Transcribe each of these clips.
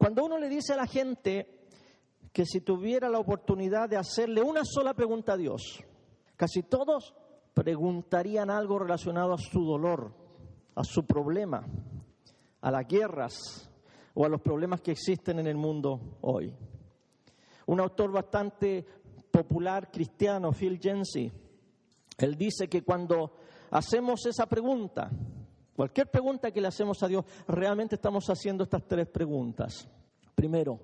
Cuando uno le dice a la gente que si tuviera la oportunidad de hacerle una sola pregunta a Dios, casi todos preguntarían algo relacionado a su dolor, a su problema, a las guerras o a los problemas que existen en el mundo hoy. Un autor bastante popular cristiano, Phil Yancey, él dice que cuando hacemos esa pregunta, cualquier pregunta que le hacemos a Dios, realmente estamos haciendo estas 3 preguntas. Primero,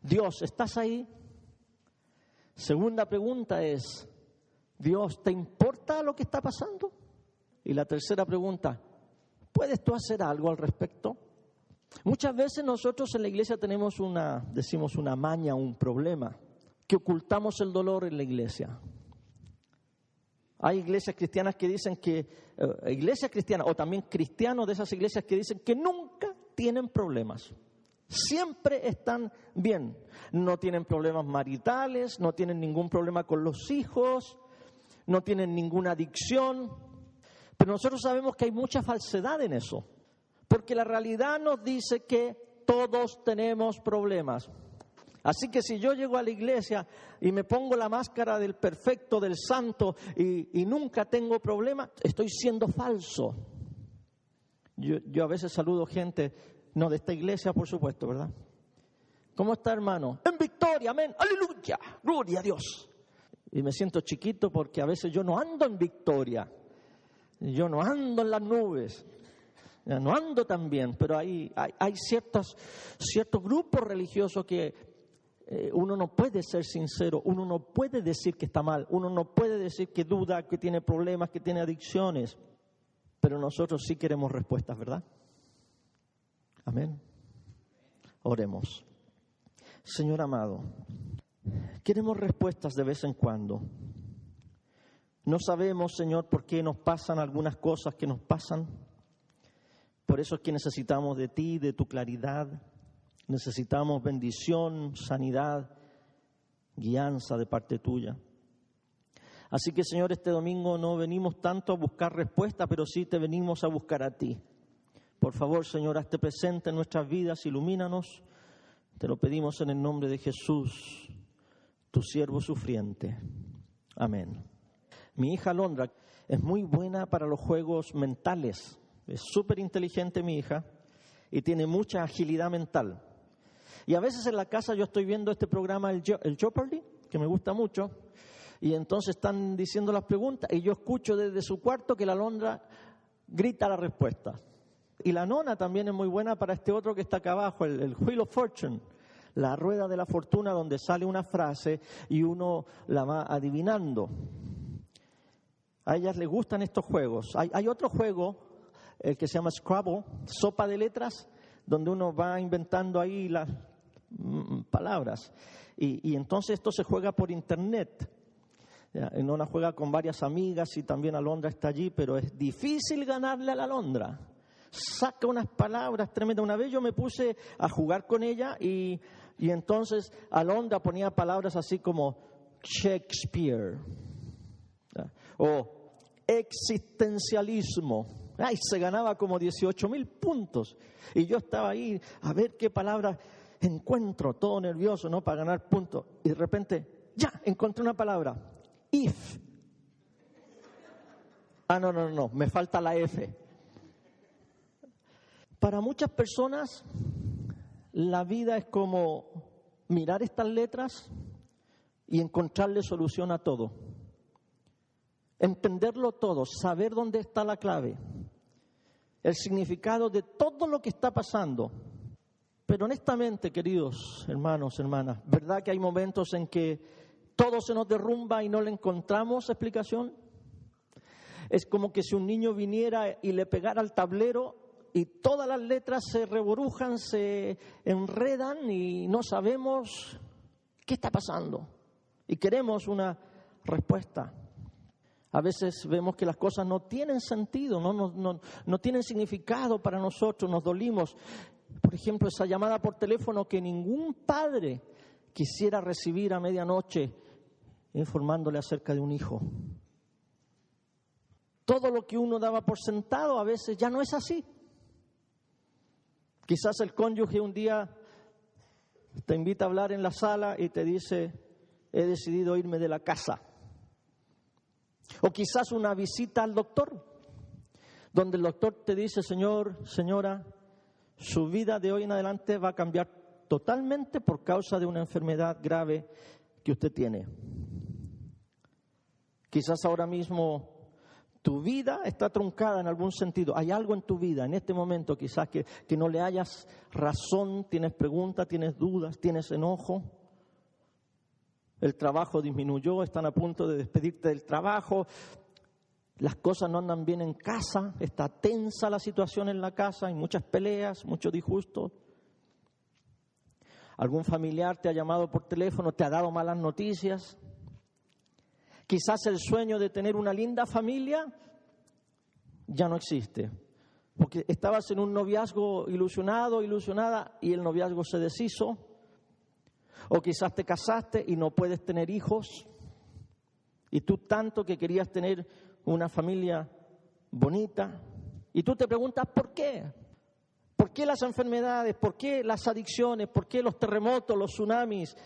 Dios, ¿estás ahí? Segunda pregunta es, Dios, ¿te importa lo que está pasando? Y la tercera pregunta, ¿puedes tú hacer algo al respecto? Muchas veces nosotros en la iglesia tenemos decimos una maña, un problema, que ocultamos el dolor en la iglesia. Hay iglesias cristianas que dicen que, iglesias cristianas o también cristianos de esas iglesias que dicen que nunca tienen problemas. Siempre están bien. No tienen problemas maritales, no tienen ningún problema con los hijos, no tienen ninguna adicción. Pero nosotros sabemos que hay mucha falsedad en eso. Porque la realidad nos dice que todos tenemos problemas. Así que si yo llego a la iglesia y me pongo la máscara del perfecto, del santo y nunca tengo problemas, estoy siendo falso. Yo a veces saludo gente, no de esta iglesia por supuesto, ¿verdad? ¿Cómo está, hermano? En victoria, amén, aleluya, gloria a Dios. Y me siento chiquito porque a veces yo no ando en victoria, yo no ando en las nubes. No ando tan bien, pero hay ciertos grupos religiosos que uno no puede ser sincero, uno no puede decir que está mal, uno no puede decir que duda, que tiene problemas, que tiene adicciones, pero nosotros sí queremos respuestas, ¿verdad? Amén. Oremos. Señor amado, queremos respuestas de vez en cuando. No sabemos, Señor, por qué nos pasan algunas cosas que nos pasan. Por eso es que necesitamos de ti, de tu claridad. Necesitamos bendición, sanidad, guianza de parte tuya. Así que, Señor, este domingo no venimos tanto a buscar respuesta, pero sí te venimos a buscar a ti. Por favor, Señor, hazte presente en nuestras vidas, ilumínanos. Te lo pedimos en el nombre de Jesús, tu siervo sufriente. Amén. Mi hija Alondra es muy buena para los juegos mentales. Es súper inteligente mi hija y tiene mucha agilidad mental. Y a veces en la casa yo estoy viendo este programa, el Jeopardy, que me gusta mucho, y entonces están diciendo las preguntas y yo escucho desde su cuarto que la Alondra grita la respuesta. Y la nona también es muy buena para este otro que está acá abajo, el Wheel of Fortune, la rueda de la fortuna donde sale una frase y uno la va adivinando. A ellas les gustan estos juegos. Hay otro juego, el que se llama Scrabble, sopa de letras, donde uno va inventando ahí las palabras. Y entonces esto se juega por internet. Nona juega con varias amigas y también Alondra está allí, pero es difícil ganarle a la Alondra. Saca unas palabras tremendas. Una vez yo me puse a jugar con ella y entonces Alondra ponía palabras así como Shakespeare o existencialismo. Ay, se ganaba como 18,000 puntos. Y yo estaba ahí a ver qué palabras encuentro, todo nervioso, ¿no? Para ganar puntos. Y de repente, ya, encontré una palabra. If. No, me falta la F. Para muchas personas, la vida es como mirar estas letras y encontrarle solución a todo. Entenderlo todo, saber dónde está la clave, el significado de todo lo que está pasando. Pero honestamente, queridos hermanos, hermanas, ¿verdad que hay momentos en que todo se nos derrumba y no le encontramos explicación? Es como que si un niño viniera y le pegara al tablero y todas las letras se reborujan, se enredan y no sabemos qué está pasando. Y queremos una respuesta. A veces vemos que las cosas no tienen sentido, no tienen significado para nosotros, nos dolimos. Por ejemplo, esa llamada por teléfono que ningún padre quisiera recibir a medianoche informándole acerca de un hijo. Todo lo que uno daba por sentado a veces ya no es así. Quizás el cónyuge un día te invita a hablar en la sala y te dice, he decidido irme de la casa. O quizás una visita al doctor, donde el doctor te dice, señor, señora, su vida de hoy en adelante va a cambiar totalmente por causa de una enfermedad grave que usted tiene. Quizás ahora mismo tu vida está truncada en algún sentido. Hay algo en tu vida en este momento quizás que no le hayas razón, tienes preguntas, tienes dudas, tienes enojo. El trabajo disminuyó, están a punto de despedirte del trabajo. Las cosas no andan bien en casa, está tensa la situación en la casa, hay muchas peleas, muchos disgustos. Algún familiar te ha llamado por teléfono, te ha dado malas noticias. Quizás el sueño de tener una linda familia ya no existe, porque estabas en un noviazgo ilusionado, ilusionada, y el noviazgo se deshizo. O quizás te casaste y no puedes tener hijos, y tú tanto que querías tener una familia bonita, y tú te preguntas ¿por qué? ¿Por qué las enfermedades? ¿Por qué las adicciones? ¿Por qué los terremotos, los tsunamis?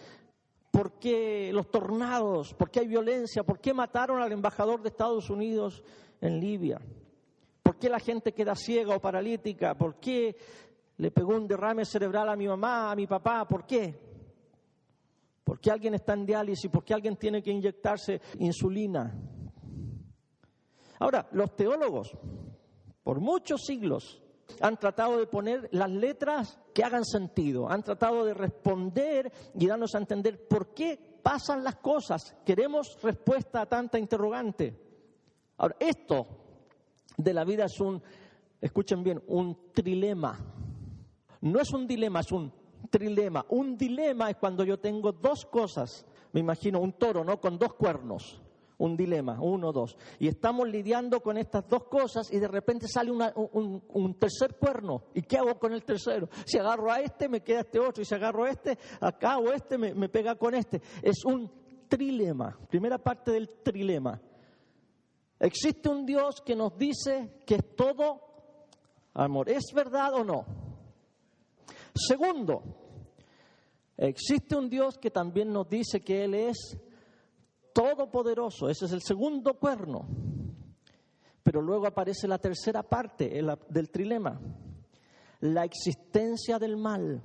¿Por qué los tornados? ¿Por qué hay violencia? ¿Por qué mataron al embajador de Estados Unidos en Libia? ¿Por qué la gente queda ciega o paralítica? ¿Por qué le pegó un derrame cerebral a mi mamá, a mi papá? ¿Por qué? ¿Por qué alguien está en diálisis? ¿Por qué alguien tiene que inyectarse insulina? Ahora, los teólogos, por muchos siglos, han tratado de poner las letras que hagan sentido. Han tratado de responder y darnos a entender por qué pasan las cosas. Queremos respuesta a tanta interrogante. Ahora, esto de la vida es escuchen bien, un trilema. No es un dilema, es un trilema. Un dilema es cuando yo tengo dos cosas. Me imagino un toro, ¿no? Con dos cuernos. Un dilema, 1, 2. Y estamos lidiando con estas dos cosas y de repente sale un tercer cuerno. ¿Y qué hago con el tercero? Si agarro a este, me queda este otro. Y si agarro a este, acá o este, me pega con este. Es un trilema. Primera parte del trilema. Existe un Dios que nos dice que es todo amor. ¿Es verdad o no? Segundo, existe un Dios que también nos dice que Él es todopoderoso. Ese es el segundo cuerno. Pero luego aparece la tercera parte del trilema. La existencia del mal.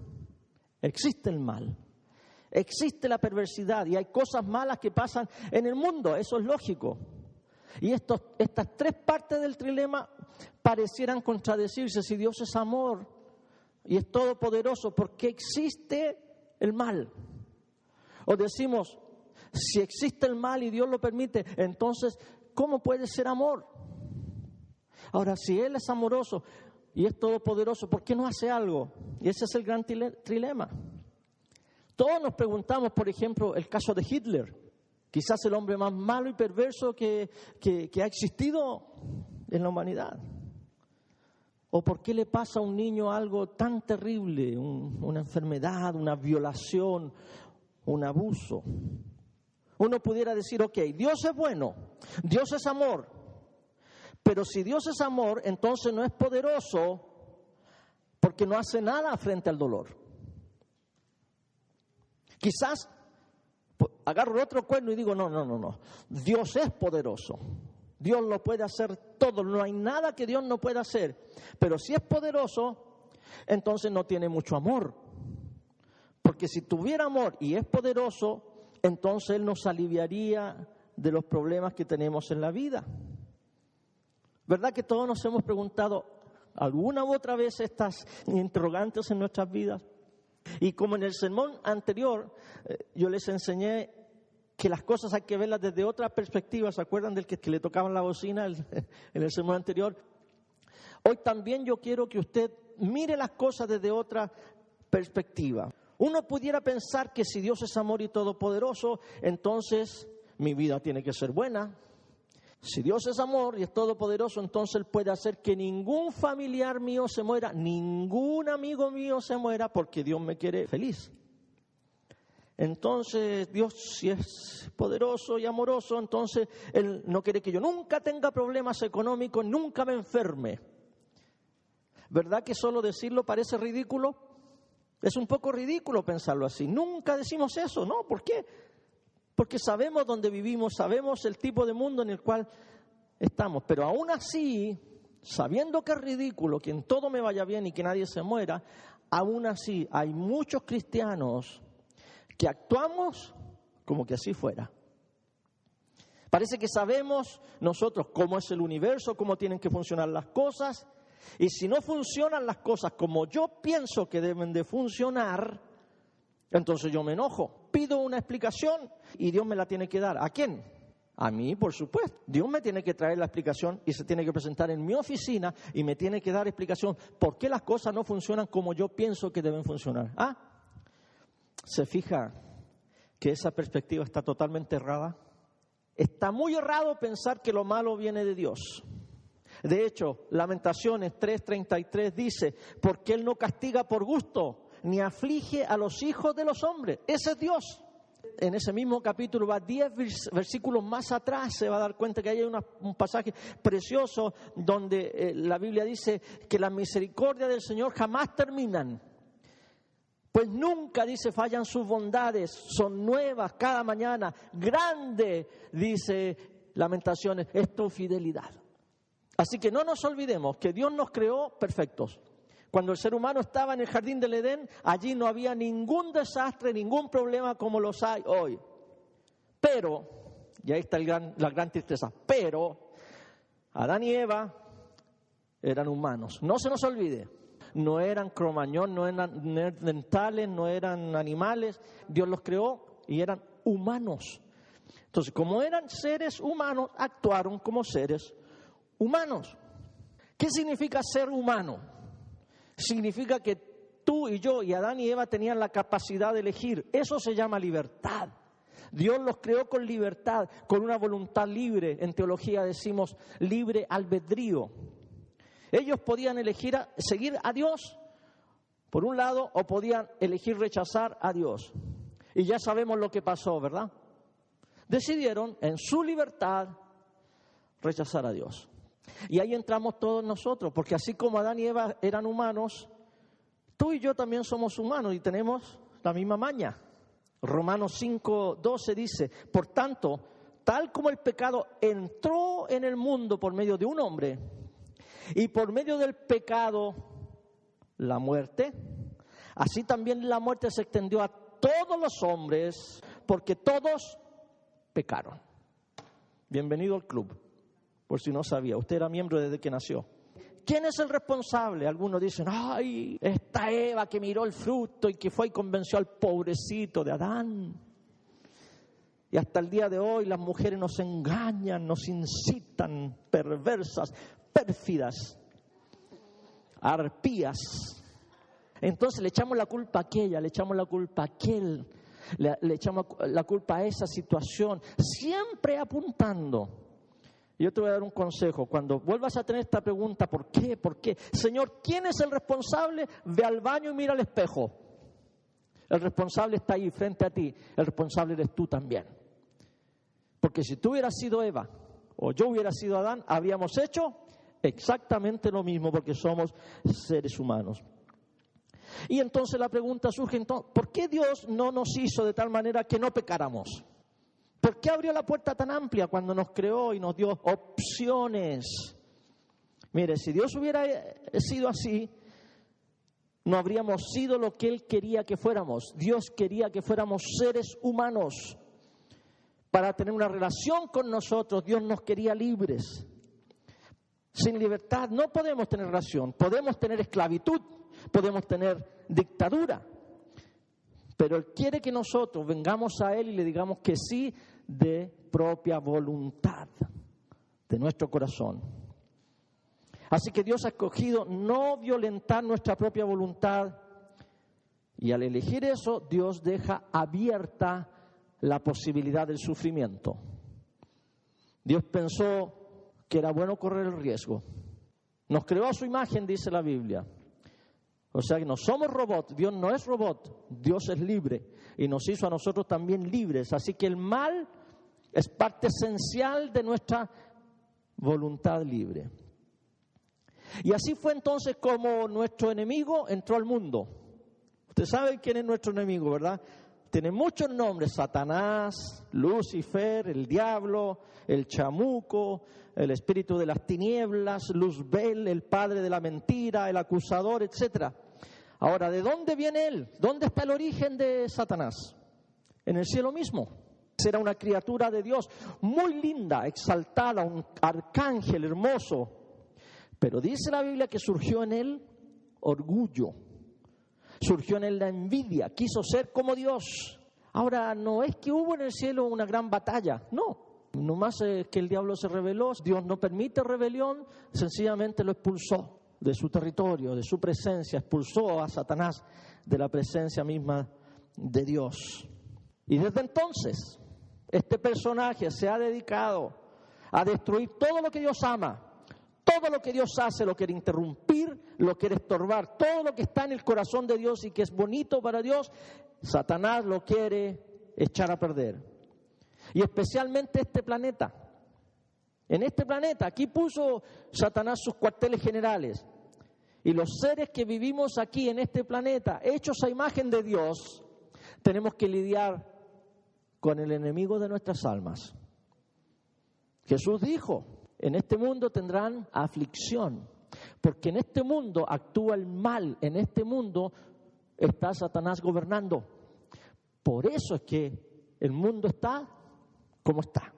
Existe el mal. Existe la perversidad y hay cosas malas que pasan en el mundo. Eso es lógico. Y estas tres partes del trilema parecieran contradecirse. Si Dios es amor y es todopoderoso, ¿por qué existe el mal? O decimos, si existe el mal y Dios lo permite, entonces, ¿cómo puede ser amor? Ahora, si Él es amoroso y es todopoderoso, ¿por qué no hace algo? Y ese es el gran trilema. Todos nos preguntamos, por ejemplo, el caso de Hitler, quizás el hombre más malo y perverso que ha existido en la humanidad. ¿O por qué le pasa a un niño algo tan terrible, una enfermedad, una violación, un abuso? Uno pudiera decir, ok, Dios es bueno, Dios es amor, pero si Dios es amor, entonces no es poderoso porque no hace nada frente al dolor. Quizás agarro el otro cuerno y digo, no, Dios es poderoso, Dios lo puede hacer todo, no hay nada que Dios no pueda hacer, pero si es poderoso, entonces no tiene mucho amor, porque si tuviera amor y es poderoso, entonces Él nos aliviaría de los problemas que tenemos en la vida. ¿Verdad que todos nos hemos preguntado alguna u otra vez estas interrogantes en nuestras vidas? Y como en el sermón anterior yo les enseñé que las cosas hay que verlas desde otra perspectiva, ¿se acuerdan del que le tocaban la bocina en el sermón anterior? Hoy también yo quiero que usted mire las cosas desde otra perspectiva. Uno pudiera pensar que si Dios es amor y todopoderoso, entonces mi vida tiene que ser buena. Si Dios es amor y es todopoderoso, entonces Él puede hacer que ningún familiar mío se muera, ningún amigo mío se muera, porque Dios me quiere feliz. Entonces Dios, si es poderoso y amoroso, entonces Él no quiere que yo nunca tenga problemas económicos, nunca me enferme. ¿Verdad que solo decirlo parece ridículo? Es un poco ridículo pensarlo así. Nunca decimos eso, ¿no? ¿Por qué? Porque sabemos dónde vivimos, sabemos el tipo de mundo en el cual estamos. Pero aún así, sabiendo que es ridículo, que en todo me vaya bien y que nadie se muera, aún así hay muchos cristianos que actuamos como que así fuera. Parece que sabemos nosotros cómo es el universo, cómo tienen que funcionar las cosas. Y si no funcionan las cosas como yo pienso que deben de funcionar, entonces yo me enojo. Pido una explicación y Dios me la tiene que dar. ¿A quién? A mí, por supuesto. Dios me tiene que traer la explicación y se tiene que presentar en mi oficina y me tiene que dar explicación por qué las cosas no funcionan como yo pienso que deben funcionar. ¿Se fija que esa perspectiva está totalmente errada? Está muy errado pensar que lo malo viene de Dios. De hecho, Lamentaciones 3:33 dice, porque Él no castiga por gusto, ni aflige a los hijos de los hombres. Ese es Dios. En ese mismo capítulo va 10 versículos más atrás, se va a dar cuenta que hay un pasaje precioso donde la Biblia dice que la misericordia del Señor jamás terminan. Pues nunca, dice, fallan sus bondades, son nuevas cada mañana. Grande, dice Lamentaciones, es tu fidelidad. Así que no nos olvidemos que Dios nos creó perfectos. Cuando el ser humano estaba en el jardín del Edén, allí no había ningún desastre, ningún problema como los hay hoy. Pero, y ahí está la gran tristeza, pero Adán y Eva eran humanos. No se nos olvide, no eran cromañón, no eran neandertales, no eran animales. Dios los creó y eran humanos. Entonces, como eran seres humanos, actuaron como seres humanos. ¿Qué significa ser humano? Significa que tú y yo y Adán y Eva tenían la capacidad de elegir. Eso se llama libertad. Dios los creó con libertad, con una voluntad libre. En teología decimos libre albedrío. Ellos podían elegir seguir a Dios, por un lado, o podían elegir rechazar a Dios. Y ya sabemos lo que pasó, ¿verdad? Decidieron, en su libertad, rechazar a Dios. Y ahí entramos todos nosotros, porque así como Adán y Eva eran humanos, tú y yo también somos humanos y tenemos la misma maña. Romanos 5:12 dice, por tanto, tal como el pecado entró en el mundo por medio de un hombre, y por medio del pecado la muerte, así también la muerte se extendió a todos los hombres, porque todos pecaron. Bienvenido al club. Por si no sabía, usted era miembro desde que nació. ¿Quién es el responsable? Algunos dicen, ay, esta Eva que miró el fruto y que fue y convenció al pobrecito de Adán. Y hasta el día de hoy las mujeres nos engañan, nos incitan, perversas, pérfidas, arpías. Entonces le echamos la culpa a aquella, le echamos la culpa a aquel, le echamos la culpa a esa situación, siempre apuntando. Yo te voy a dar un consejo. Cuando vuelvas a tener esta pregunta, ¿por qué? ¿Por qué? Señor, ¿quién es el responsable? Ve al baño y mira al espejo. El responsable está ahí frente a ti. El responsable eres tú también. Porque si tú hubieras sido Eva o yo hubiera sido Adán, habríamos hecho exactamente lo mismo porque somos seres humanos. Y entonces la pregunta surge, ¿por qué Dios no nos hizo de tal manera que no pecáramos? ¿Por qué abrió la puerta tan amplia cuando nos creó y nos dio opciones? Mire, si Dios hubiera sido así, no habríamos sido lo que Él quería que fuéramos. Dios quería que fuéramos seres humanos. Para tener una relación con nosotros, Dios nos quería libres. Sin libertad no podemos tener relación. Podemos tener esclavitud, podemos tener dictadura. Pero Él quiere que nosotros vengamos a Él y le digamos que sí de propia voluntad, de nuestro corazón. Así que Dios ha escogido no violentar nuestra propia voluntad. Y al elegir eso, Dios deja abierta la posibilidad del sufrimiento. Dios pensó que era bueno correr el riesgo. Nos creó a su imagen, dice la Biblia. O sea que no somos robots, Dios no es robot, Dios es libre y nos hizo a nosotros también libres. Así que el mal es parte esencial de nuestra voluntad libre. Y así fue entonces como nuestro enemigo entró al mundo. Usted sabe quién es nuestro enemigo, ¿verdad? Tiene muchos nombres: Satanás, Lucifer, el diablo, el chamuco, el espíritu de las tinieblas, Luzbel, el padre de la mentira, el acusador, etc. Ahora, ¿de dónde viene él? ¿Dónde está el origen de Satanás? En el cielo mismo. Era una criatura de Dios, muy linda, exaltada, un arcángel hermoso. Pero dice la Biblia que surgió en él orgullo. Surgió en él la envidia, quiso ser como Dios. Ahora, no es que hubo en el cielo una gran batalla, no. Nomás que el diablo se rebeló, Dios no permite rebelión, sencillamente lo expulsó de su territorio, de su presencia, expulsó a Satanás de la presencia misma de Dios. Y desde entonces, este personaje se ha dedicado a destruir todo lo que Dios ama. Todo lo que Dios hace lo quiere interrumpir, lo quiere estorbar. Todo lo que está en el corazón de Dios y que es bonito para Dios, Satanás lo quiere echar a perder. Y especialmente este planeta. En este planeta, aquí puso Satanás sus cuarteles generales. Y los seres que vivimos aquí en este planeta, hechos a imagen de Dios, tenemos que lidiar con el enemigo de nuestras almas. Jesús dijo: en este mundo tendrán aflicción, porque en este mundo actúa el mal, en este mundo está Satanás gobernando. Por eso es que el mundo está como está.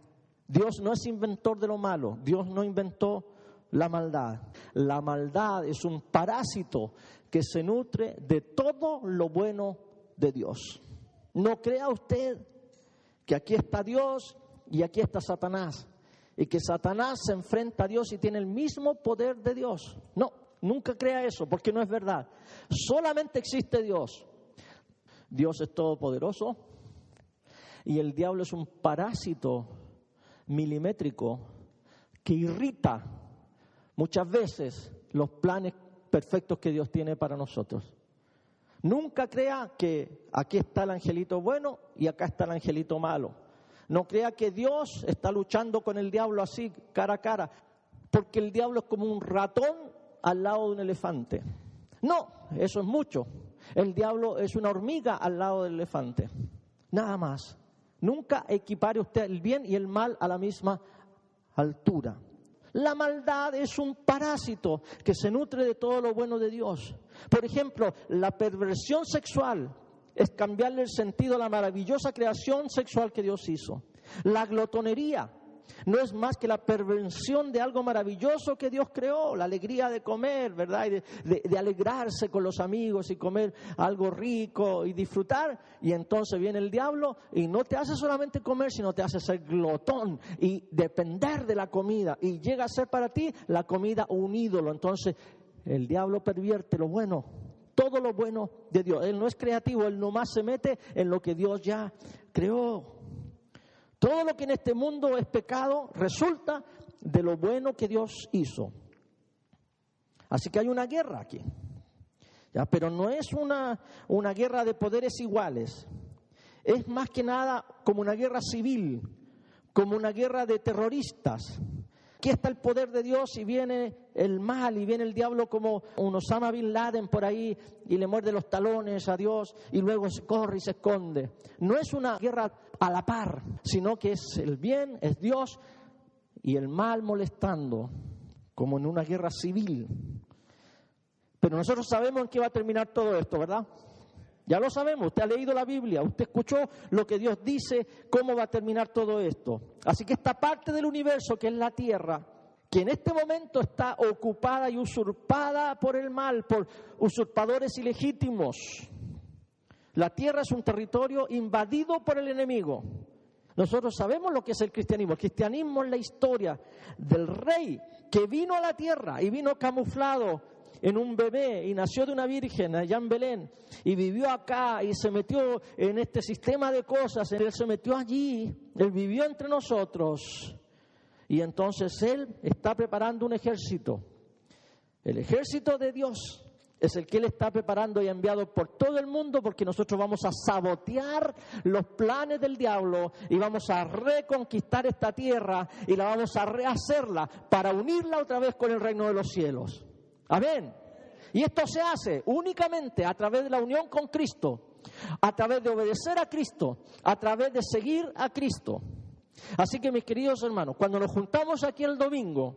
Dios no es inventor de lo malo, Dios no inventó la maldad. La maldad es un parásito que se nutre de todo lo bueno de Dios. No crea usted que aquí está Dios y aquí está Satanás. Y que Satanás se enfrenta a Dios y tiene el mismo poder de Dios. No, nunca crea eso, porque no es verdad. Solamente existe Dios. Dios es todopoderoso y el diablo es un parásito milimétrico que irrita muchas veces los planes perfectos que Dios tiene para nosotros. Nunca crea que aquí está el angelito bueno y acá está el angelito malo. No crea que Dios está luchando con el diablo así, cara a cara, porque el diablo es como un ratón al lado de un elefante. No, eso es mucho. El diablo es una hormiga al lado del elefante. Nada más. Nunca equipare usted el bien y el mal a la misma altura. La maldad es un parásito que se nutre de todo lo bueno de Dios. Por ejemplo, la perversión sexual es cambiarle el sentido a la maravillosa creación sexual que Dios hizo. La glotonería no es más que la perversión de algo maravilloso que Dios creó, la alegría de comer, ¿verdad? Y de alegrarse con los amigos y comer algo rico y disfrutar. Y entonces viene el diablo y no te hace solamente comer, sino te hace ser glotón y depender de la comida. Y llega a ser para ti la comida un ídolo. Entonces el diablo pervierte lo bueno, todo lo bueno de Dios. Él no es creativo, él nomás se mete en lo que Dios ya creó. Todo lo que en este mundo es pecado resulta de lo bueno que Dios hizo. Así que hay una guerra aquí. ¿Ya? Pero no es una guerra de poderes iguales. Es más que nada como una guerra civil, como una guerra de terroristas. Aquí está el poder de Dios y viene el mal y viene el diablo como un Osama Bin Laden por ahí y le muerde los talones a Dios y luego se corre y se esconde. No es una guerra a la par, sino que es el bien, es Dios y el mal molestando, como en una guerra civil. Pero nosotros sabemos en qué va a terminar todo esto, ¿verdad? Ya lo sabemos, usted ha leído la Biblia, usted escuchó lo que Dios dice, cómo va a terminar todo esto. Así que esta parte del universo que es la tierra, que en este momento está ocupada y usurpada por el mal, por usurpadores ilegítimos. La tierra es un territorio invadido por el enemigo. Nosotros sabemos lo que es el cristianismo. El cristianismo es la historia del rey que vino a la tierra y vino camuflado en un bebé y nació de una virgen allá en Belén y vivió acá y se metió en este sistema de cosas. Él se metió allí, él vivió entre nosotros y entonces él está preparando un ejército. El ejército de Dios es el que él está preparando y ha enviado por todo el mundo, porque nosotros vamos a sabotear los planes del diablo y vamos a reconquistar esta tierra y la vamos a rehacerla para unirla otra vez con el reino de los cielos. Amén. Y esto se hace únicamente a través de la unión con Cristo, a través de obedecer a Cristo, a través de seguir a Cristo. Así que, mis queridos hermanos, cuando nos juntamos aquí el domingo,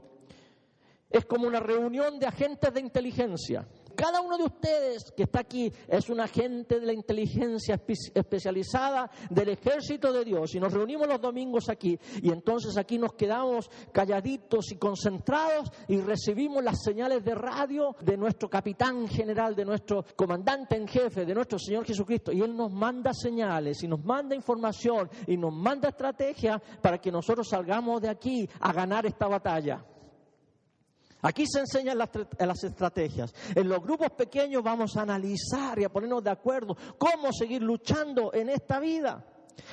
es como una reunión de agentes de inteligencia. Cada uno de ustedes que está aquí es un agente de la inteligencia especializada del ejército de Dios. Y nos reunimos los domingos aquí. Y entonces aquí nos quedamos calladitos y concentrados y recibimos las señales de radio de nuestro capitán general, de nuestro comandante en jefe, de nuestro Señor Jesucristo. Y Él nos manda señales y nos manda información y nos manda estrategia para que nosotros salgamos de aquí a ganar esta batalla. Aquí se enseñan las estrategias. En los grupos pequeños vamos a analizar y a ponernos de acuerdo cómo seguir luchando en esta vida.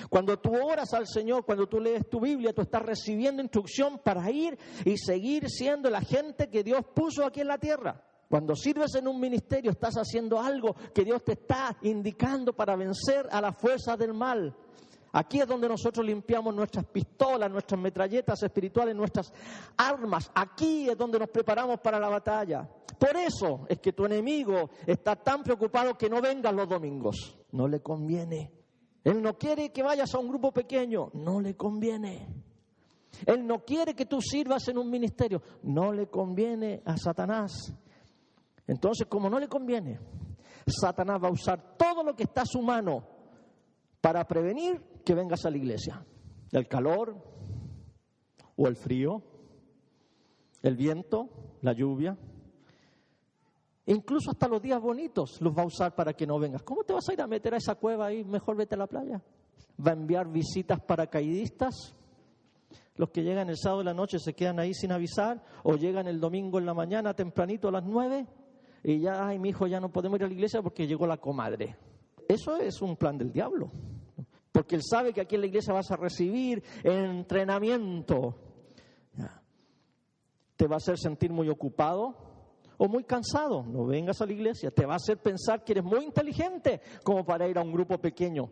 Cuando tú oras al Señor, cuando tú lees tu Biblia, tú estás recibiendo instrucción para ir y seguir siendo el agente que Dios puso aquí en la tierra. Cuando sirves en un ministerio, estás haciendo algo que Dios te está indicando para vencer a las fuerzas del mal. Aquí es donde nosotros limpiamos nuestras pistolas, nuestras metralletas espirituales, nuestras armas. Aquí es donde nos preparamos para la batalla. Por eso es que tu enemigo está tan preocupado que no vengas los domingos. No le conviene. Él no quiere que vayas a un grupo pequeño. No le conviene. Él no quiere que tú sirvas en un ministerio. No le conviene a Satanás. Entonces, como no le conviene, Satanás va a usar todo lo que está a su mano para prevenir que vengas a la iglesia. El calor o el frío, el viento, la lluvia, incluso hasta los días bonitos los va a usar para que no vengas. ¿Cómo te vas a ir a meter a esa cueva ahí? Mejor vete a la playa. Va a enviar visitas paracaidistas. Los que llegan el sábado de la noche se quedan ahí sin avisar, o llegan el domingo en la mañana tempranito a las 9 y ya, ay, mi hijo, ya no podemos ir a la iglesia porque llegó la comadre. Eso es un plan del diablo. Porque él sabe que aquí en la iglesia vas a recibir entrenamiento. Te va a hacer sentir muy ocupado o muy cansado. No vengas a la iglesia. Te va a hacer pensar que eres muy inteligente como para ir a un grupo pequeño.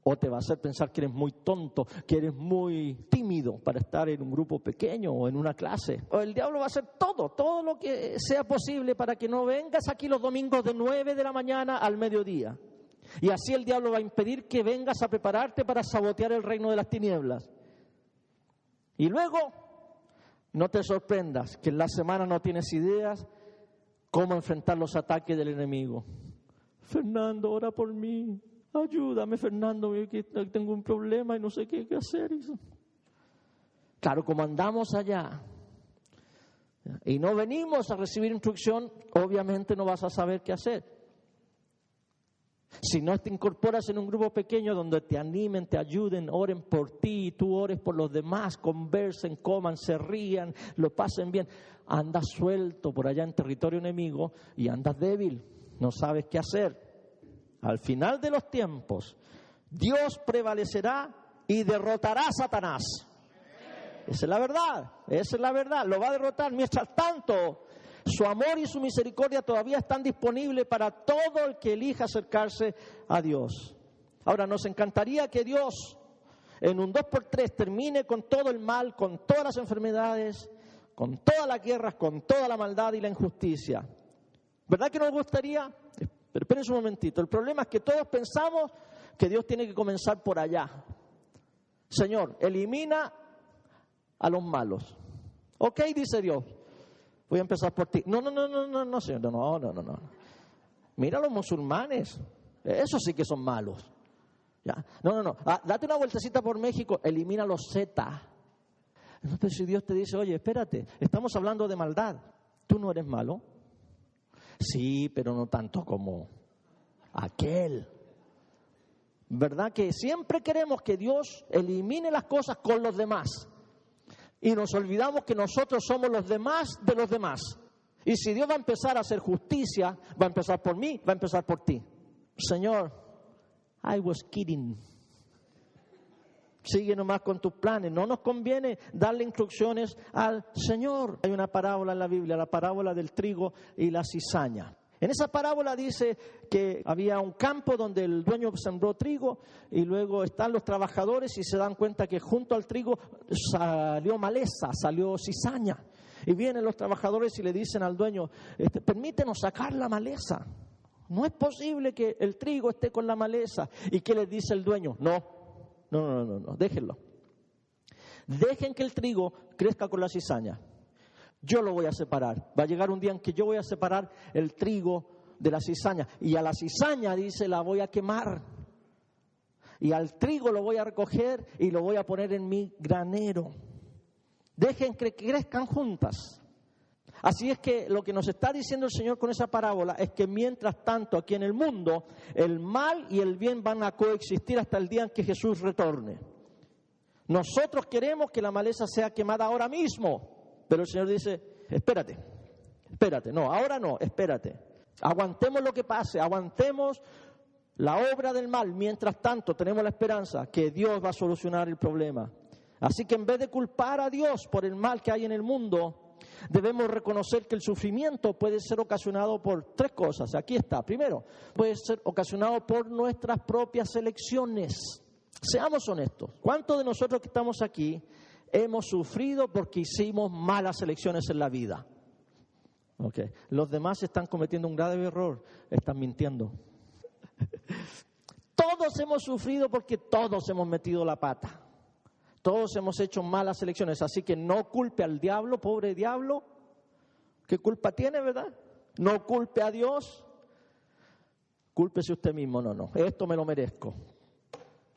O te va a hacer pensar que eres muy tonto, que eres muy tímido para estar en un grupo pequeño o en una clase. O el diablo va a hacer todo lo que sea posible para que no vengas aquí los domingos de 9 de la mañana al mediodía. Y así el diablo va a impedir que vengas a prepararte para sabotear el reino de las tinieblas. Y luego, no te sorprendas que en la semana no tienes ideas cómo enfrentar los ataques del enemigo. Fernando, ora por mí. Ayúdame, Fernando, que tengo un problema y no sé qué hacer. Claro, como andamos allá y no venimos a recibir instrucción, obviamente no vas a saber qué hacer. Si no te incorporas en un grupo pequeño donde te animen, te ayuden, oren por ti, tú ores por los demás, conversen, coman, se rían, lo pasen bien, andas suelto por allá en territorio enemigo y andas débil, no sabes qué hacer. Al final de los tiempos, Dios prevalecerá y derrotará a Satanás. Esa es la verdad, lo va a derrotar. Mientras tanto, su amor y su misericordia todavía están disponibles para todo el que elija acercarse a Dios. Ahora, nos encantaría que Dios en un 2x3 termine con todo el mal, con todas las enfermedades, con todas las guerras, con toda la maldad y la injusticia. ¿Verdad que nos gustaría? Pero espérense un momentito. El problema es que todos pensamos que Dios tiene que comenzar por allá. Señor, elimina a los malos. Ok, dice Dios. Voy a empezar por ti. No, Señor, no. Mira a los musulmanes, esos sí que son malos. ¿Ya? No. Date una vueltecita por México, elimina los Z. Pero si Dios te dice, oye, espérate, estamos hablando de maldad. ¿Tú no eres malo? Sí, pero no tanto como aquel. ¿Verdad que siempre queremos que Dios elimine las cosas con los demás? Y nos olvidamos que nosotros somos los demás de los demás. Y si Dios va a empezar a hacer justicia, va a empezar por mí, va a empezar por ti. Señor, I was kidding. Sigue nomás con tus planes. No nos conviene darle instrucciones al Señor. Hay una parábola en la Biblia, la parábola del trigo y la cizaña. En esa parábola dice que había un campo donde el dueño sembró trigo y luego están los trabajadores y se dan cuenta que junto al trigo salió maleza, salió cizaña. Y vienen los trabajadores y le dicen al dueño, permítenos sacar la maleza. No es posible que el trigo esté con la maleza. ¿Y qué les dice el dueño? No, déjenlo. Dejen que el trigo crezca con la cizaña. Yo lo voy a separar. Va a llegar un día en que yo voy a separar el trigo de la cizaña. Y a la cizaña, dice, la voy a quemar. Y al trigo lo voy a recoger y lo voy a poner en mi granero. Dejen que crezcan juntas. Así es que lo que nos está diciendo el Señor con esa parábola es que mientras tanto aquí en el mundo, el mal y el bien van a coexistir hasta el día en que Jesús retorne. Nosotros queremos que la maleza sea quemada ahora mismo, pero el Señor dice, espérate, no, ahora no, espérate. Aguantemos lo que pase, aguantemos la obra del mal. Mientras tanto tenemos la esperanza que Dios va a solucionar el problema. Así que en vez de culpar a Dios por el mal que hay en el mundo, debemos reconocer que el sufrimiento puede ser ocasionado por tres cosas. Aquí está. Primero, puede ser ocasionado por nuestras propias elecciones. Seamos honestos. ¿Cuántos de nosotros que estamos aquí hemos sufrido porque hicimos malas elecciones en la vida? Okay. Los demás están cometiendo un grave error. Están mintiendo. Todos hemos sufrido porque todos hemos metido la pata. Todos hemos hecho malas elecciones, así que no culpe al diablo, pobre diablo. ¿Qué culpa tiene, verdad? No culpe a Dios. Cúlpese usted mismo. No, esto me lo merezco.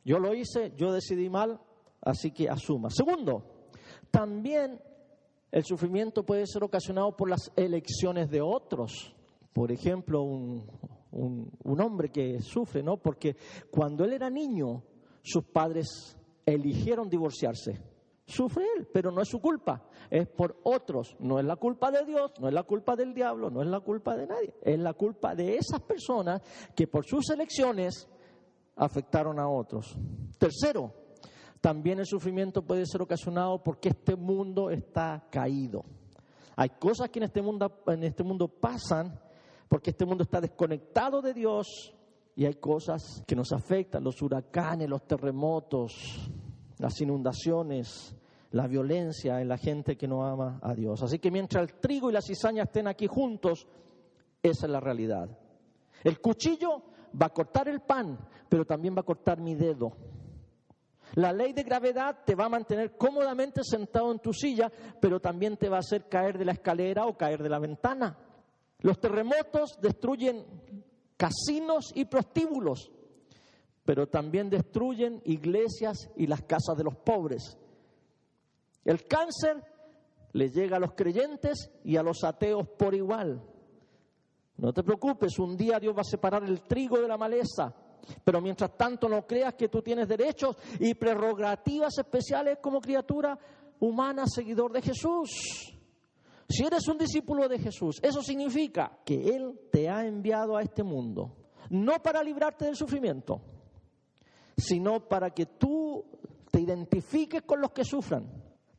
Yo lo hice, yo decidí mal, así que asuma. Segundo, también el sufrimiento puede ser ocasionado por las elecciones de otros. Por ejemplo, un hombre que sufre, ¿no? Porque cuando él era niño, sus padres eligieron divorciarse. Sufre él, pero no es su culpa, es por otros. No es la culpa de Dios, no es la culpa del diablo, no es la culpa de nadie. Es la culpa de esas personas que por sus elecciones afectaron a otros. Tercero, también el sufrimiento puede ser ocasionado porque este mundo está caído. Hay cosas que en este mundo pasan porque este mundo está desconectado de Dios. Y hay cosas que nos afectan, los huracanes, los terremotos, las inundaciones, la violencia en la gente que no ama a Dios. Así que mientras el trigo y la cizaña estén aquí juntos, esa es la realidad. El cuchillo va a cortar el pan, pero también va a cortar mi dedo. La ley de gravedad te va a mantener cómodamente sentado en tu silla, pero también te va a hacer caer de la escalera o caer de la ventana. Los terremotos destruyen casinos y prostíbulos, pero también destruyen iglesias y las casas de los pobres. El cáncer le llega a los creyentes y a los ateos por igual. No te preocupes, un día Dios va a separar el trigo de la maleza, pero mientras tanto no creas que tú tienes derechos y prerrogativas especiales como criatura humana, seguidor de Jesús. Si eres un discípulo de Jesús, eso significa que Él te ha enviado a este mundo, no para librarte del sufrimiento, sino para que tú te identifiques con los que sufran.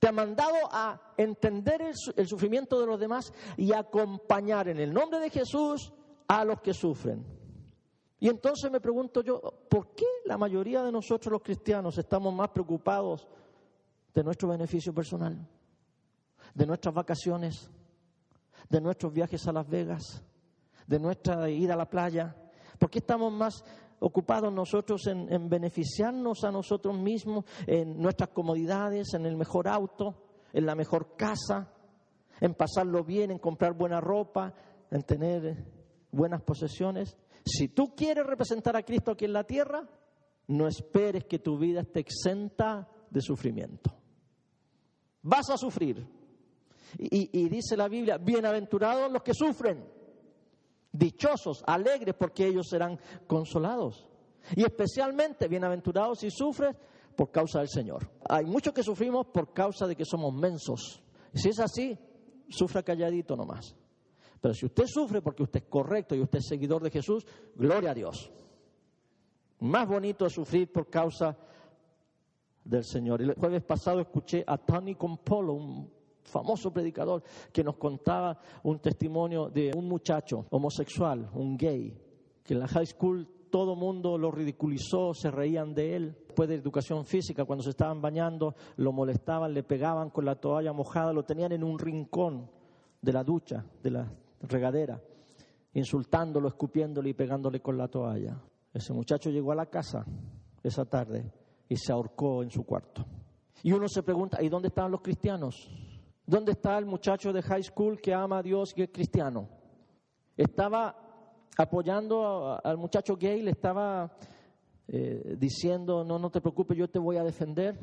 Te ha mandado a entender el sufrimiento de los demás y acompañar en el nombre de Jesús a los que sufren. Y entonces me pregunto yo, ¿por qué la mayoría de nosotros los cristianos estamos más preocupados de nuestro beneficio personal? De nuestras vacaciones, de nuestros viajes a Las Vegas, de nuestra ida a la playa. ¿Por qué estamos más ocupados nosotros en beneficiarnos a nosotros mismos, en nuestras comodidades, en el mejor auto, en la mejor casa, en pasarlo bien, en comprar buena ropa, en tener buenas posesiones? Si tú quieres representar a Cristo aquí en la tierra, no esperes que tu vida esté exenta de sufrimiento. Vas a sufrir. Y dice la Biblia, bienaventurados los que sufren, dichosos, alegres, porque ellos serán consolados. Y especialmente bienaventurados si sufres por causa del Señor. Hay muchos que sufrimos por causa de que somos mensos. Si es así, sufra calladito nomás. Pero si usted sufre porque usted es correcto y usted es seguidor de Jesús, gloria a Dios. Más bonito es sufrir por causa del Señor. El jueves pasado escuché a Tony Campolo, un famoso predicador, que nos contaba un testimonio de un muchacho homosexual, un gay, que en la high school todo mundo lo ridiculizó, se reían de él. Después de educación física, cuando se estaban bañando, lo molestaban, le pegaban con la toalla mojada, lo tenían en un rincón de la ducha, de la regadera, insultándolo, escupiéndole y pegándole con la toalla. Ese muchacho llegó a la casa esa tarde y se ahorcó en su cuarto. Y uno se pregunta, ¿y dónde estaban los cristianos? ¿Dónde está el muchacho de high school que ama a Dios y es cristiano? Estaba apoyando al muchacho gay, le estaba diciendo, no te preocupes, yo te voy a defender.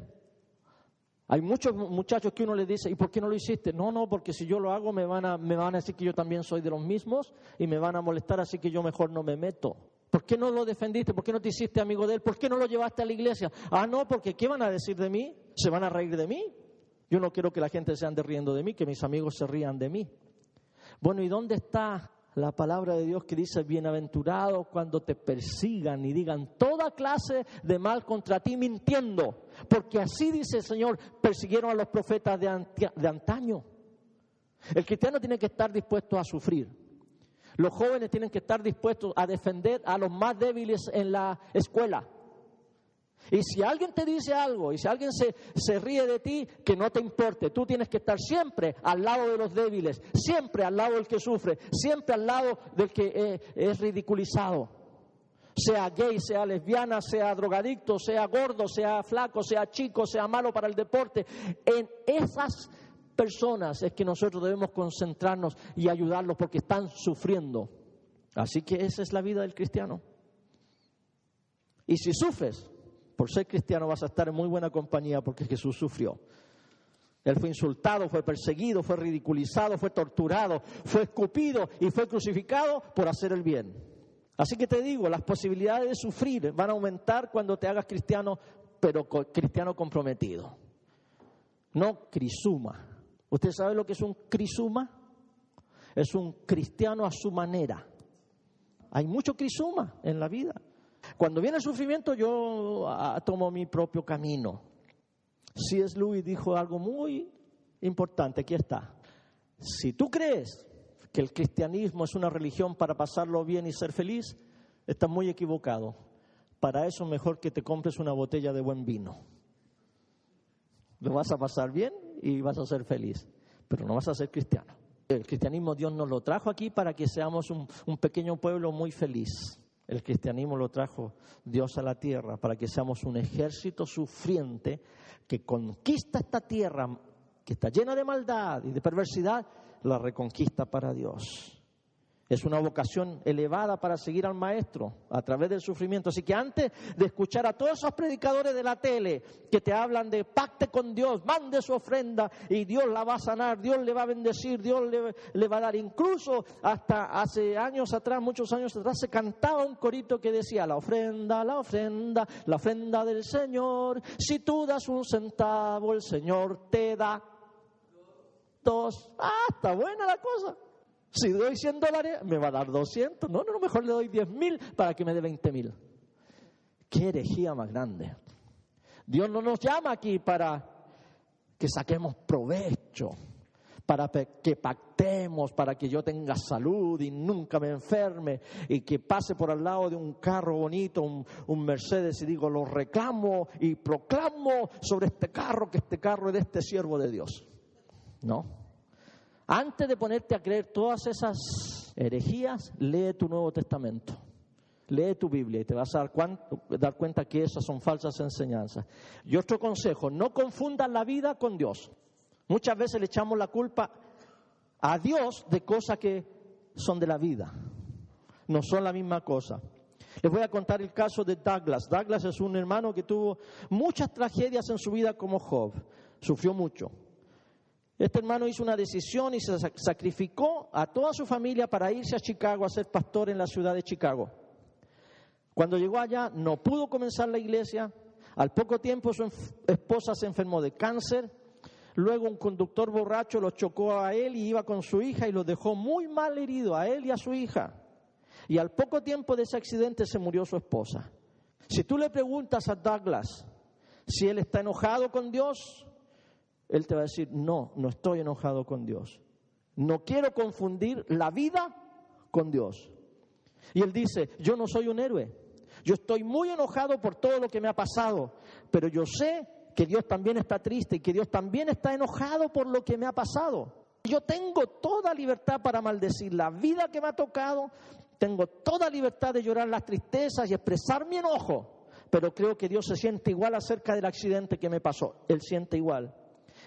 Hay muchos muchachos que uno le dice, ¿y por qué no lo hiciste? No, porque si yo lo hago me van a decir que yo también soy de los mismos y me van a molestar, así que yo mejor no me meto. ¿Por qué no lo defendiste? ¿Por qué no te hiciste amigo de él? ¿Por qué no lo llevaste a la iglesia? No, porque ¿qué van a decir de mí? ¿Se van a reír de mí? Yo no quiero que la gente se ande riendo de mí, que mis amigos se rían de mí. Bueno, ¿y dónde está la palabra de Dios que dice, bienaventurado cuando te persigan y digan toda clase de mal contra ti mintiendo? Porque así dice el Señor, persiguieron a los profetas de antaño. El cristiano tiene que estar dispuesto a sufrir. Los jóvenes tienen que estar dispuestos a defender a los más débiles en la escuela. Y si alguien te dice algo, y si alguien se ríe de ti, que no te importe. Tú tienes que estar siempre al lado de los débiles, siempre al lado del que sufre, siempre al lado del que es ridiculizado. Sea gay, sea lesbiana, sea drogadicto, sea gordo, sea flaco, sea chico, sea malo para el deporte. En esas personas es que nosotros debemos concentrarnos y ayudarlos porque están sufriendo. Así que esa es la vida del cristiano. Y si sufres por ser cristiano, vas a estar en muy buena compañía porque Jesús sufrió. Él fue insultado, fue perseguido, fue ridiculizado, fue torturado, fue escupido y fue crucificado por hacer el bien. Así que te digo, las posibilidades de sufrir van a aumentar cuando te hagas cristiano, pero cristiano comprometido. No crisuma. ¿Usted sabe lo que es un crisuma? Es un cristiano a su manera. Hay mucho crisuma en la vida. Cuando viene el sufrimiento, yo tomo mi propio camino. C.S. Lewis dijo algo muy importante, aquí está. Si tú crees que el cristianismo es una religión para pasarlo bien y ser feliz, estás muy equivocado. Para eso mejor que te compres una botella de buen vino. Lo vas a pasar bien y vas a ser feliz, pero no vas a ser cristiano. El cristianismo Dios nos lo trajo aquí para que seamos un pequeño pueblo muy feliz. El cristianismo lo trajo Dios a la tierra para que seamos un ejército sufriente que conquista esta tierra que está llena de maldad y de perversidad, la reconquista para Dios. Es una vocación elevada para seguir al Maestro a través del sufrimiento. Así que antes de escuchar a todos esos predicadores de la tele que te hablan de pacte con Dios, mande su ofrenda y Dios la va a sanar, Dios le va a bendecir, Dios le va a dar. Incluso hasta hace años atrás, muchos años atrás, se cantaba un corito que decía la ofrenda del Señor. Si tú das un centavo, el Señor te da dos. Está buena la cosa. Si doy $100, me va a dar 200. No, mejor le doy 10,000 para que me dé 20,000. Qué herejía más grande. Dios no nos llama aquí para que saquemos provecho, para que pactemos, para que yo tenga salud y nunca me enferme y que pase por al lado de un carro bonito, un Mercedes, y digo, lo reclamo y proclamo sobre este carro que este carro es de este siervo de Dios. No. Antes de ponerte a creer todas esas herejías, lee tu Nuevo Testamento. Lee tu Biblia y te vas a dar cuenta que esas son falsas enseñanzas. Y otro consejo, no confundas la vida con Dios. Muchas veces le echamos la culpa a Dios de cosas que son de la vida. No son la misma cosa. Les voy a contar el caso de Douglas. Douglas es un hermano que tuvo muchas tragedias en su vida como Job. Sufrió mucho. Este hermano hizo una decisión y se sacrificó a toda su familia para irse a Chicago a ser pastor en la ciudad de Chicago. Cuando llegó allá no pudo comenzar la iglesia. Al poco tiempo su esposa se enfermó de cáncer. Luego un conductor borracho lo chocó a él y iba con su hija y lo dejó muy mal herido a él y a su hija. Y al poco tiempo de ese accidente se murió su esposa. Si tú le preguntas a Douglas si él está enojado con Dios, él te va a decir, no estoy enojado con Dios. No quiero confundir la vida con Dios. Y él dice, yo no soy un héroe. Yo estoy muy enojado por todo lo que me ha pasado, pero yo sé que Dios también está triste y que Dios también está enojado por lo que me ha pasado. Yo tengo toda libertad para maldecir la vida que me ha tocado, tengo toda libertad de llorar las tristezas y expresar mi enojo, pero creo que Dios se siente igual acerca del accidente que me pasó. Él siente igual.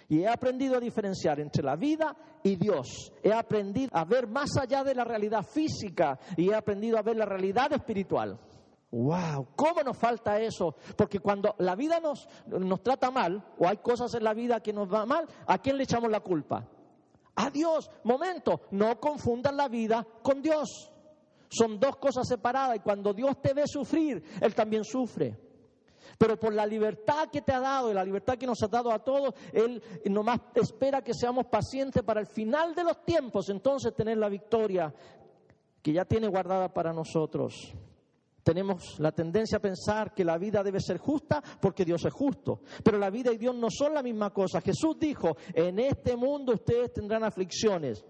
Y he aprendido a diferenciar entre la vida y Dios. He aprendido a ver más allá de la realidad física y he aprendido a ver la realidad espiritual. ¡Wow! ¿Cómo nos falta eso? Porque cuando la vida nos trata mal, o hay cosas en la vida que nos va mal, ¿a quién le echamos la culpa? A Dios. Momento, no confundan la vida con Dios. Son dos cosas separadas y cuando Dios te ve sufrir, Él también sufre. Pero por la libertad que te ha dado y la libertad que nos ha dado a todos, Él nomás espera que seamos pacientes para el final de los tiempos, entonces tener la victoria que ya tiene guardada para nosotros. Tenemos la tendencia a pensar que la vida debe ser justa porque Dios es justo. Pero la vida y Dios no son la misma cosa. Jesús dijo, en este mundo ustedes tendrán aflicciones.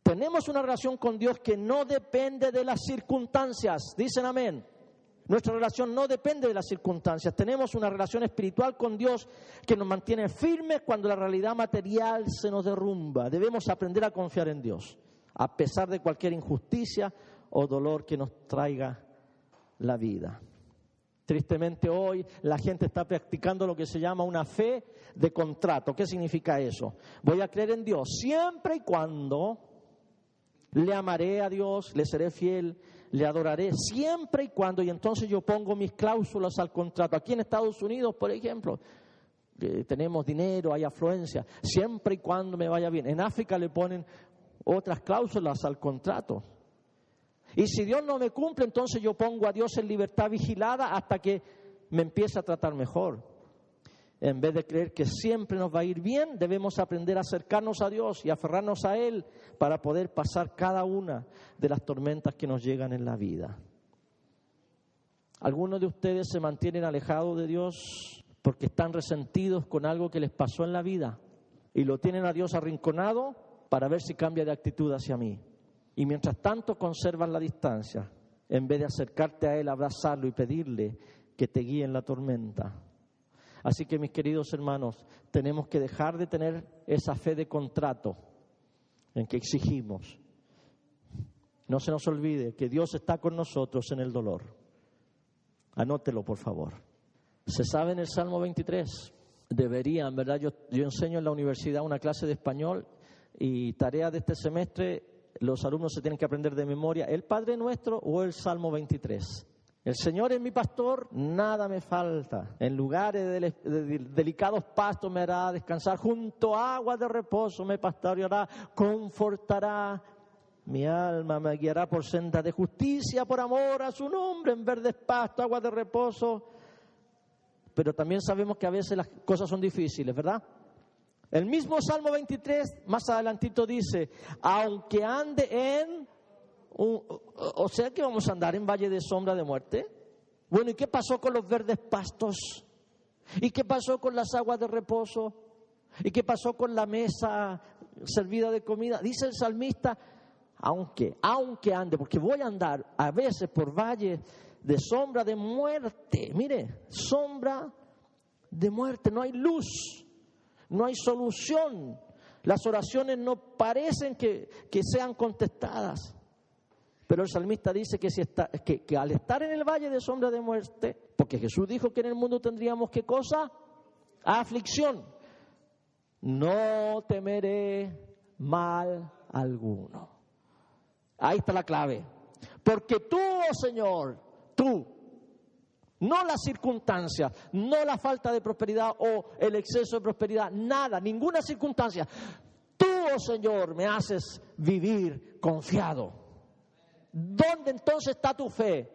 Tenemos una relación con Dios que no depende de las circunstancias. Dicen amén. Nuestra relación no depende de las circunstancias. Tenemos una relación espiritual con Dios que nos mantiene firmes cuando la realidad material se nos derrumba. Debemos aprender a confiar en Dios, a pesar de cualquier injusticia o dolor que nos traiga la vida. Tristemente hoy la gente está practicando lo que se llama una fe de contrato. ¿Qué significa eso? Voy a creer en Dios siempre y cuando le amaré a Dios, le seré fiel, le adoraré siempre y cuando, y entonces yo pongo mis cláusulas al contrato. Aquí en Estados Unidos, por ejemplo, tenemos dinero, hay afluencia, siempre y cuando me vaya bien. En África le ponen otras cláusulas al contrato. Y si Dios no me cumple, entonces yo pongo a Dios en libertad vigilada hasta que me empiece a tratar mejor. En vez de creer que siempre nos va a ir bien, debemos aprender a acercarnos a Dios y aferrarnos a Él para poder pasar cada una de las tormentas que nos llegan en la vida. Algunos de ustedes se mantienen alejados de Dios porque están resentidos con algo que les pasó en la vida y lo tienen a Dios arrinconado para ver si cambia de actitud hacia mí. Y mientras tanto conservan la distancia, en vez de acercarte a Él, abrazarlo y pedirle que te guíe en la tormenta. Así que, mis queridos hermanos, tenemos que dejar de tener esa fe de contrato en que exigimos. No se nos olvide que Dios está con nosotros en el dolor. Anótelo, por favor. Se sabe en el Salmo 23. Deberían, ¿verdad? Yo enseño en la universidad una clase de español y tarea de este semestre, los alumnos se tienen que aprender de memoria el Padre Nuestro o el Salmo 23. El Señor es mi pastor, nada me falta. En lugares de delicados pastos me hará descansar. Junto a aguas de reposo me pastoreará, confortará mi alma, me guiará por sendas de justicia, por amor a su nombre, en verdes pastos, aguas de reposo. Pero también sabemos que a veces las cosas son difíciles, ¿verdad? El mismo Salmo 23, más adelantito dice, aunque ande en... O sea que vamos a andar en valle de sombra de muerte. Bueno, ¿y qué pasó con los verdes pastos? ¿Y qué pasó con las aguas de reposo? ¿Y qué pasó con la mesa servida de comida? Dice el salmista, aunque ande, porque voy a andar a veces por valle de sombra de muerte. Mire, sombra de muerte, no hay luz, no hay solución. Las oraciones no parecen que sean contestadas. Pero el salmista dice que al estar en el valle de sombra de muerte, porque Jesús dijo que en el mundo tendríamos ¿qué cosa? Aflicción. No temeré mal alguno. Ahí está la clave. Porque tú, oh Señor, tú, no las circunstancias, no la falta de prosperidad o el exceso de prosperidad, nada, ninguna circunstancia. Tú, oh Señor, me haces vivir confiado. ¿Dónde entonces está tu fe?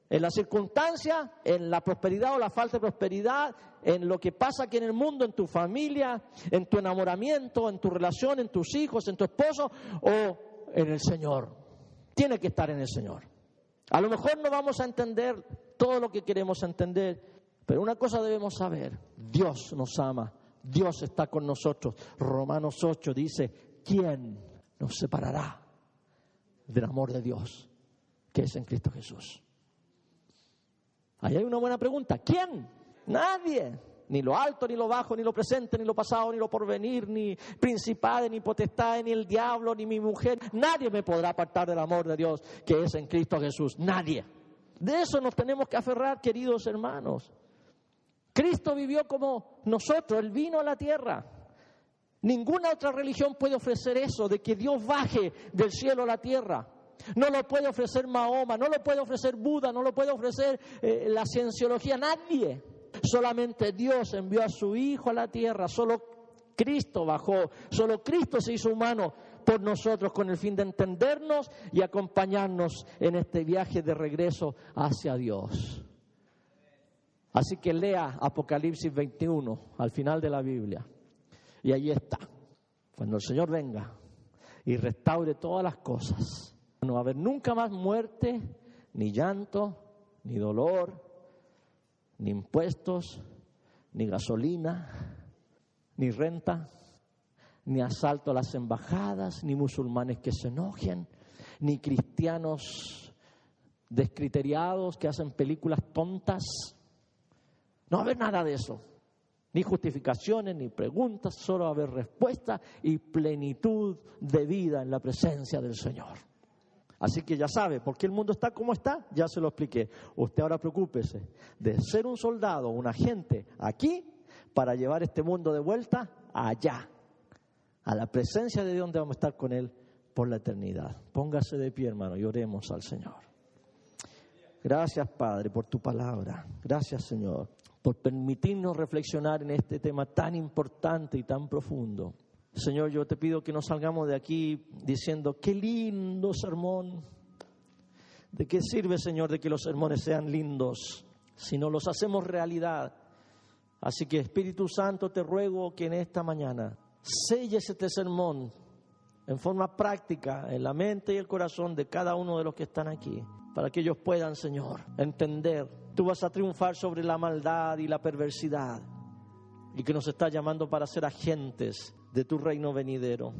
¿En la circunstancia? ¿En la prosperidad o la falta de prosperidad? ¿En lo que pasa aquí en el mundo, en tu familia, en tu enamoramiento, en tu relación, en tus hijos, en tu esposo? ¿O en el Señor? Tiene que estar en el Señor. A lo mejor no vamos a entender todo lo que queremos entender, pero una cosa debemos saber: Dios nos ama, Dios está con nosotros. Romanos 8 dice, ¿quién nos separará del amor de Dios que es en Cristo Jesús? Ahí hay una buena pregunta. ¿Quién? Nadie. Ni lo alto, ni lo bajo, ni lo presente, ni lo pasado, ni lo porvenir, ni principades, ni potestades, ni el diablo, ni mi mujer. Nadie me podrá apartar del amor de Dios que es en Cristo Jesús. Nadie. De eso nos tenemos que aferrar, queridos hermanos. Cristo vivió como nosotros, Él vino a la tierra. Ninguna otra religión puede ofrecer eso, de que Dios baje del cielo a la tierra. No lo puede ofrecer Mahoma, no lo puede ofrecer Buda, no lo puede ofrecer la cienciología, nadie. Solamente Dios envió a su Hijo a la tierra, solo Cristo bajó, solo Cristo se hizo humano por nosotros con el fin de entendernos y acompañarnos en este viaje de regreso hacia Dios. Así que lea Apocalipsis 21 al final de la Biblia y ahí está. Cuando el Señor venga y restaure todas las cosas, no va a haber nunca más muerte, ni llanto, ni dolor, ni impuestos, ni gasolina, ni renta, ni asalto a las embajadas, ni musulmanes que se enojen, ni cristianos descriteriados que hacen películas tontas. No va a haber nada de eso. Ni justificaciones, ni preguntas, solo va a haber respuesta y plenitud de vida en la presencia del Señor. Así que ya sabe, ¿por qué el mundo está como está? Ya se lo expliqué. Usted ahora preocúpese de ser un soldado, un agente aquí para llevar este mundo de vuelta allá, a la presencia de Dios donde vamos a estar con Él por la eternidad. Póngase de pie, hermano, y oremos al Señor. Gracias, Padre, por tu palabra. Gracias, Señor, por permitirnos reflexionar en este tema tan importante y tan profundo. Señor, yo te pido que no salgamos de aquí diciendo, qué lindo sermón. ¿De qué sirve, Señor, de que los sermones sean lindos si no los hacemos realidad? Así que, Espíritu Santo, te ruego que en esta mañana selles este sermón en forma práctica en la mente y el corazón de cada uno de los que están aquí, para que ellos puedan, Señor, entender. Tú vas a triunfar sobre la maldad y la perversidad y que nos estás llamando para ser agentes de tu reino venidero.